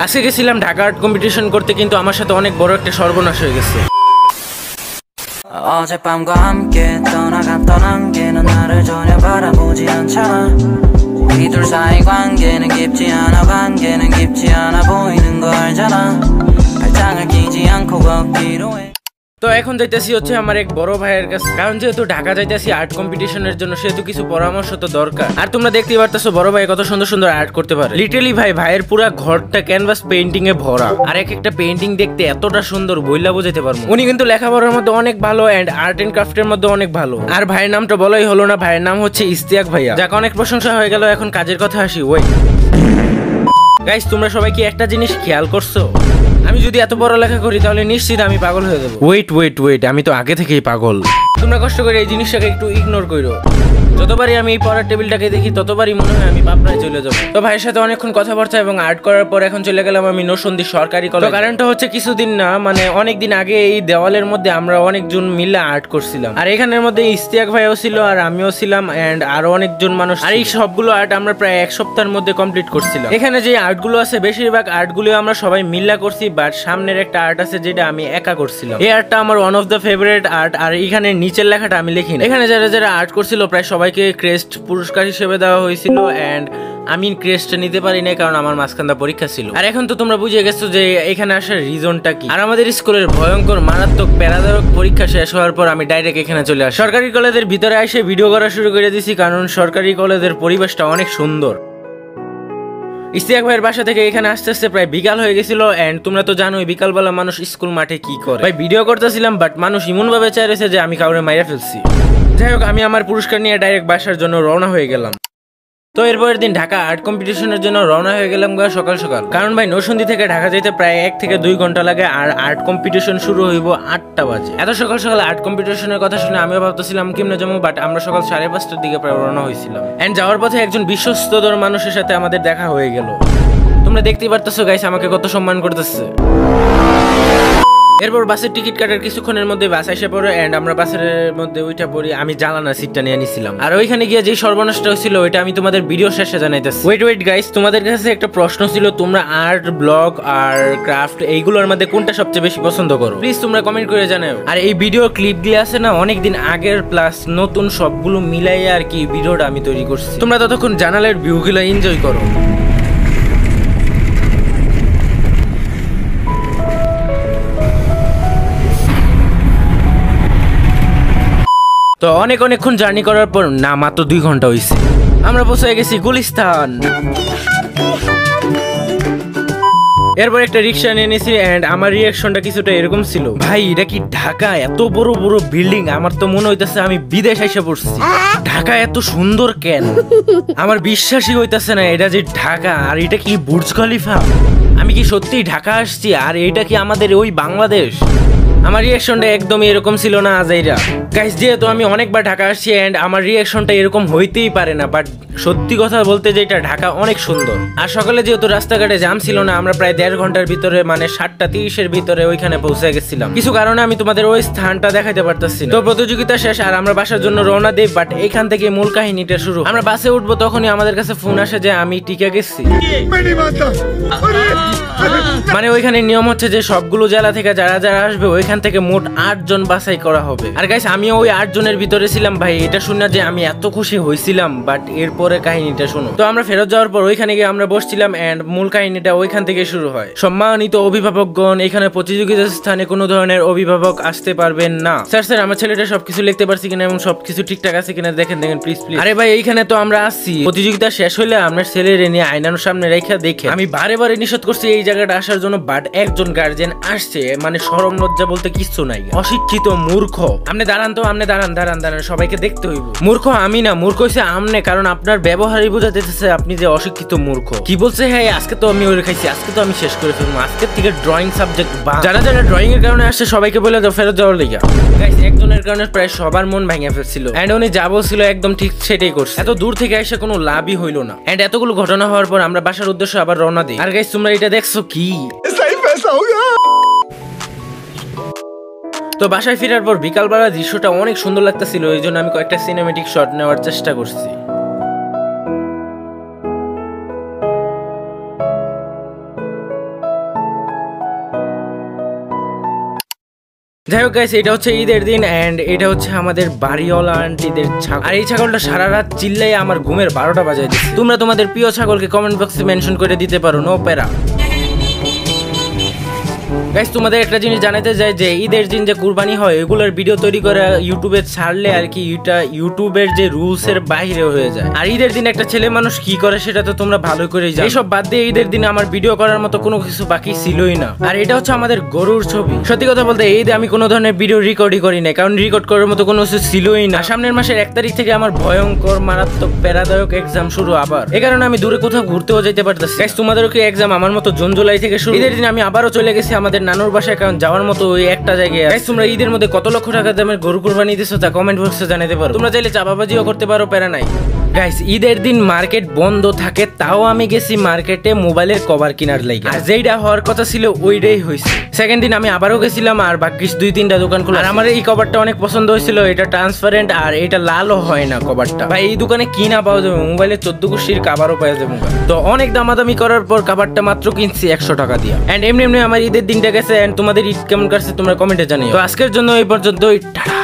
আজকে গেছিলাম Dhaka art competition করতে, কিন্তু আমার সাথে অনেক বড় একটা সর্বনাশ হয়ে গেছে। 어젯밤과 함께 떠나갔던 안개는 나를 전혀 바라보지 않잖아. 우리 둘 사이 관계는 깊지 않아 보이는 거 알잖아. 발장을 끼지 않고 걷기로 해. তো এখন যাইতেছি হচ্ছে আমার এক বড় ভাইয়ের কাছে, কারণ যেহেতু ঢাকা যাইতেছি আর্ট কম্পিটিশনের জন্য, সেহেতু কিছু পরামর্শ তো দরকার। আর তোমরা দেখতেই পারতেছো বড় ভাই কত সুন্দর সুন্দর আর্ট করতে পারে। লিটারালি ভাইয়ের পুরো ঘরটা ক্যানভাস পেইন্টিং এ ভরা, আর এক একটা পেইন্টিং দেখতে এতটা সুন্দর বইলা বোঝাতে পারবো। উনি কিন্তু লেখাপড়ার মধ্যে অনেক ভালো এন্ড আর্ট এন্ড ক্রাফটের মধ্যে অনেক ভালো। আর ভাইয়ের নামটা বলাই হলো না, ভাইয়ের নাম হচ্ছে ইস্তিয়াক ভাইয়া। যাক, অনেক প্রশংসা হয়ে গেল, এখন কাজের কথা আসি। ওই গাইস, তোমরা সবাই কি একটা জিনিস খেয়াল করছো? আমি যদি এত বড় লেখা করি তাহলে নিশ্চিত আমি পাগল হয়ে যাবো। ওয়েট, আমি তো আগে থেকেই পাগল। তোমরা কষ্ট করে এই জিনিসটাকে একটু ইগনোর করো। যতবারই আমি এই পড়ার টেবিলটাকে দেখি ততবারই মনে হয় আমি পাবনায় চলে যাবো। তো ভাইয়ের সাথে অনেকক্ষণ কথাবার্তা এবং আর্ট করার পর এখন চলে গেলাম আমি নরসিংদী সরকারি কলেজ। কারণটা হচ্ছে কিছুদিন না, মানে অনেকদিন আগে এই দেওয়ালের মধ্যে আমরা অনেকজন মিলে আর্ট করছিলাম, আর এখানের মধ্যে ইস্তিয়াক ভাইও ছিল আর আমিও ছিলাম এন্ড আরো অনেকজন মানুষ। আর এই সবগুলো আর্ট আমরা প্রায় এক সপ্তাহের মধ্যে কমপ্লিট করছিলাম। এখানে যে আর্টগুলো আছে বেশিরভাগ আর্টগুলো আমরা সবাই মিল্লা করছি, বাট সামনের একটা আর্ট আছে যেটা আমি একা করছিলাম। এই আর্টটা আমার one of the favourite art. আর এখানে নিচের লেখাটা আমি লিখি না। এখানে যারা যারা আর্ট করছিল প্রায় সবাইকে ক্রেস্ট পুরস্কার হিসেবে দেওয়া হয়েছিল, এন্ড আমি ক্রেস্টটা নিতে পারি না কারণ আমার মাঝখানটা পরীক্ষা ছিল। আর এখন তো তোমরা বুঝে গেছো যে এখানে আসার রিজনটা কি। আর আমাদের স্কুলের ভয়ঙ্কর মারাত্মক প্যারাদায়ক পরীক্ষা শেষ হওয়ার পর আমি ডাইরেক্ট এখানে চলে আসি। সরকারি কলেজের ভিতরে এসে ভিডিও করা শুরু করে দিয়েছি, কারণ সরকারি কলেজের পরিবেশটা অনেক সুন্দর। ইস্তিয়াক ভাইয়ের বাসা থেকে এখানে আস্তে আস্তে প্রায় বিকাল হয়ে গেছিল, এন্ড তোমরা তো জানোই বিকালবেলা মানুষ স্কুল মাঠে কি করে। ভাই ভিডিও করতেছিলাম, বাট মানুষ এমন ভাবে চাইছে যে আমি কাউরে মাইরা ফেলছি। যাই হোক, আমি আমার পুরস্কার নিয়ে ডাইরেক্ট বাসার জন্য রওনা হয়ে গেলাম। তো এরপরের দিন ঢাকা আর্ট কম্পিটিশনের জন্য রওনা হয়ে গেলাম সকাল সকাল, কারণ ভাই নরসিংদী থেকে ঢাকা যেতে প্রায় 1 থেকে 2 ঘন্টা লাগে, আর আর্ট কম্পিটিশন শুরু হইব 8টা বাজে। এত সকাল সকাল আর্ট কম্পিটিশনের কথা শুনে আমিও ভাবতেছিলাম কেমনে যাবো, বাট আমরা সকাল 5:30টার দিকে প্রায় রওনা হয়েছিলাম। এন্ড যাওয়ার পথে একজন বিশ্বস্তর মানুষের সাথে আমাদের দেখা হয়ে গেল। তোমরা দেখতেই পারতেছো গাইস আমাকে কত সম্মান করতেছে। এরপর বাসের টিকিট কাটার কিছুক্ষণের মধ্যে বাস এসে পড়ে, এন্ড আমরা বাসের মধ্যে ওইটা পড়ি। আমি জানালা সিটটা নিয়ে নিছিলাম, আর ওইখানে গিয়ে যে সর্বনাশটা হয়েছিল ওইটা আমি তোমাদের ভিডিও শেষে জানাইতেছি। ওয়েট গাইস, তোমাদের কাছে একটা প্রশ্ন ছিল, তোমরা আর্ট, ব্লগ আর ক্রাফট এইগুলোর মধ্যে কোনটা সবচেয়ে বেশি পছন্দ করো? প্লিজ তোমরা কমেন্ট করে জানাও। আর এই ভিডিও ক্লিপ গুলো আছে না, অনেকদিন আগের প্লাস নতুন সবগুলো মিলাইয়া আর কি ভিডিওটা আমি তৈরি করছি। তোমরা ততক্ষণ জানালার ভিউগুলো এনজয় করো। তো অনেকক্ষণ জার্নি করার পর, না মাত্র 2 ঘন্টা হয়েছে, আমরা পৌঁছে গেছি গুলিস্তান। এরপর একটা রিক্সা নিয়ে নিয়েছি, এন্ড আমার রিয়াকশনটা কিছুটা এরকম ছিল, ভাই এটা কি ঢাকা? এত বড় বড় বিল্ডিং, আমার তো মনে হইতেছে আমি বিদেশ এসে পড়ছি। ঢাকা এত সুন্দর কেন? আমার বিশ্বাসই হইতেছে না এটা যে ঢাকা। আর এটা কি বুর্জ খলিফা? আমি কি সত্যি ঢাকা আসছি? আর এটা কি আমাদের ওই বাংলাদেশ? আমার রিয়াকশনটা একদমই এরকম ছিল না আজাইরা। গাইস, যেহেতু আমি অনেকবার ঢাকা আসছি এন্ড আমার রিয়াকশনটা এরকম হইতেই পারে না, বাট সত্যি কথা বলতে যেটা ঢাকা অনেক সুন্দর। আর সকালে যেহেতু রাস্তাঘাটে জ্যাম ছিল না, আমরা প্রায় 1.5 ঘন্টার ভিতরে, মানে 7:30-এর ভিতরে ওইখানে পৌঁছে গেছিলাম। কিছু কারণে আমি তোমাদের ওই স্থানটা দেখাতে পারতেছি না। তো প্রতিযোগিতা শেষ আর আমরা বাসার জন্য রওনা দিই, বাট এইখান থেকে মূল কাহিনীটা শুরু। আমরা বাসে উঠবো তখনই আমাদের কাছে ফোন আসে যে আমি টিকে গেছি। মানে ওইখানে নিয়ম হচ্ছে যে সবগুলো জেলা থেকে যারা যারা আসবে ওইখান থেকে মোট 8 জন বাছাই করা হবে। আর গাইস, আমিও ওই 8 জনের ভিতরে ছিলাম। ভাই এটা শুনে যে আমি এত খুশি হয়েছিলাম, বাট এরপরে কাহিনীটা শুনো। তো আমরা ফেরত যাওয়ার পর ওইখানে গিয়ে আমরা বসছিলাম, এন্ড মূল কাহিনীটা ওইখান থেকে শুরু হয়। সম্মানিত অভিভাবকগণ, এখানে প্রতিযোগিতার স্থানে কোনো ধরনের অভিভাবক আসতে পারবেন না। স্যার আমার ছেলেটা সবকিছু লিখতে পারছি কিনা এবং সবকিছু ঠিকঠাক আছে কিনা দেখেন প্লিজ। আরে ভাই, এইখানে তো আমরা আসছি, প্রতিযোগিতা শেষ হলে আমরা ছেলেরে নিয়ে আয়নার সামনে রেখে দেখে আমি বারে নিষেধ করছি এই জায়গাটা আসার জন্য, বাট একজন গার্জেন আসছে। মানে শরম লজ্জা বলতে কিচ্ছু নাই। অশিক্ষিত মূর্খ। আপনি দাঁড়ান তো, আপনি দাঁড়ান, সবাইকে দেখতে হইব। মূর্খ আমি না, মূর্খ হইছে আমনে, কারণ আপনার ব্যবহারই বোঝা যেতেছে আপনি যে অশিক্ষিত মূর্খ। কি বলছে? হ্যাঁ, আজকে তো আমি ওরে খাইছি, আজকে তো আমি শেষ করে ফেলবো, আজকের থেকে ড্রয়িং সাবজেক্ট বা যারা যারা ড্রয়িং এর কারণে আসছে সবাইকে বলে দাও ফেরত যাওয়ার লেগা। গাইস, একজনের কারণে প্রায় সবার মন ভেঙে ফেলছিল, এন্ড উনি যা বলছিল একদম ঠিক সেটাই করছে। এত দূর থেকে এসে কোনো লাভই হইল না। এন্ড এতগুলো ঘটনা হওয়ার পর আমরা বাসার উদ্দেশ্যে আবার রওনা দিই। আর গাইস, তোমরা এটা দেখছো কি? তো বাসায় ফেরার পর বিকালবেলা দৃশ্যটা অনেক সুন্দর লাগতেছিল, এই জন্য আমি কয়েকটা সিনেমেটিক শট নেওয়ার চেষ্টা করছি। যাই হোক গাইস, এটা হচ্ছে ঈদের দিন এন্ড এটা হচ্ছে আমাদের বাড়িওয়ালা আন্টিদের ছাগল। আর এই ছাগলটা সারা রাত চিল্লাই আমার ঘুমের 12টা বাজায় দিচ্ছে। তোমরা তোমাদের প্রিয় ছাগলকে কমেন্ট বক্সে মেনশন করে দিতে পারো, নো প্যারা। গাইস, তোমাদের একটা জিনিস জানাতে চাই যে ঈদের দিন যে কুরবানি হয় এগুলোর ভিডিও তৈরি করে ইউটিউবে ছাড়লে আর কি এটা ইউটিউবের যে রুলস এর বাইরে হয়ে যায়। আর ঈদের দিন একটা ছেলে মানুষ কি করে সেটা তো তোমরা ভালো করেই জানো। এইসব বাদ দিয়ে ঈদের দিনে আমার ভিডিও করার মতো কোনো কিছু বাকি ছিলই না। আর এটা হচ্ছে আমাদের গরুর ছবি। সত্যি কথা বলতে এই ঈদে আমি কোনো ধরনের ভিডিও রেকর্ডই করি না, কারণ রেকর্ড করার মতো কোনো কিছু ছিলই না। সামনের মাসের 1 তারিখ থেকে আমার ভয়ঙ্কর মারাত্মক প্যারাদায়ক এক্সাম শুরু আবার। এই কারণে আমি দূরে কোথাও ঘুরতেও যেতে পারতেছি। গাইস, তোমাদেরও কি এক্সাম আমার মতো জুন জুলাই থেকে শুরু? ঈদের দিন আমি আবারও চলে গেছি আমাদের নানুর বাসায়, কারণ যাওয়ার মতো ওই একটা জায়গায়। গাইস, তোমরা ঈদের মধ্যে কত লক্ষ টাকা দামের গরু কুরবানি দিছো তা কমেন্ট বক্সে জানাতে পারো। তোমরা চাইলে চাপাবাজিও করতে পারো, প্যারা নাই। গাইস, ঈদের দিন মার্কেট বন্ধ থাকে, তাও আমি গেছি মার্কেটে মোবাইলের কভার কেনার লাগি। আর যেইটা হওয়ার কথা ছিল ওইটাই হয়েছে। সেকেন্ড দিন আমি আবারও গেছিলাম আর বাকিস 2-3টা দোকান খোলা। আর আমার এই কভারটা অনেক পছন্দ হয়েছিল, এটা ট্রান্সপারেন্ট আর এটা লালও হয় না কভারটা। ভাই, এই দোকানে কি না পাওয়া যাবে, মোবাইলে 14 কুশির কাভারও পাওয়া যাবে। তো অনেক দামাদামি করার পর কাভারটা মাত্র কিনছি 100 টাকা দিয়ে। এন্ড এমনি আমার ঈদের দিনটা গেছে। এন্ড তোমাদের ঈদ কেমন কাটছে তোমরা কমেন্টে জানিও। তো আজকের জন্য এই পর্যন্তই, টাটা।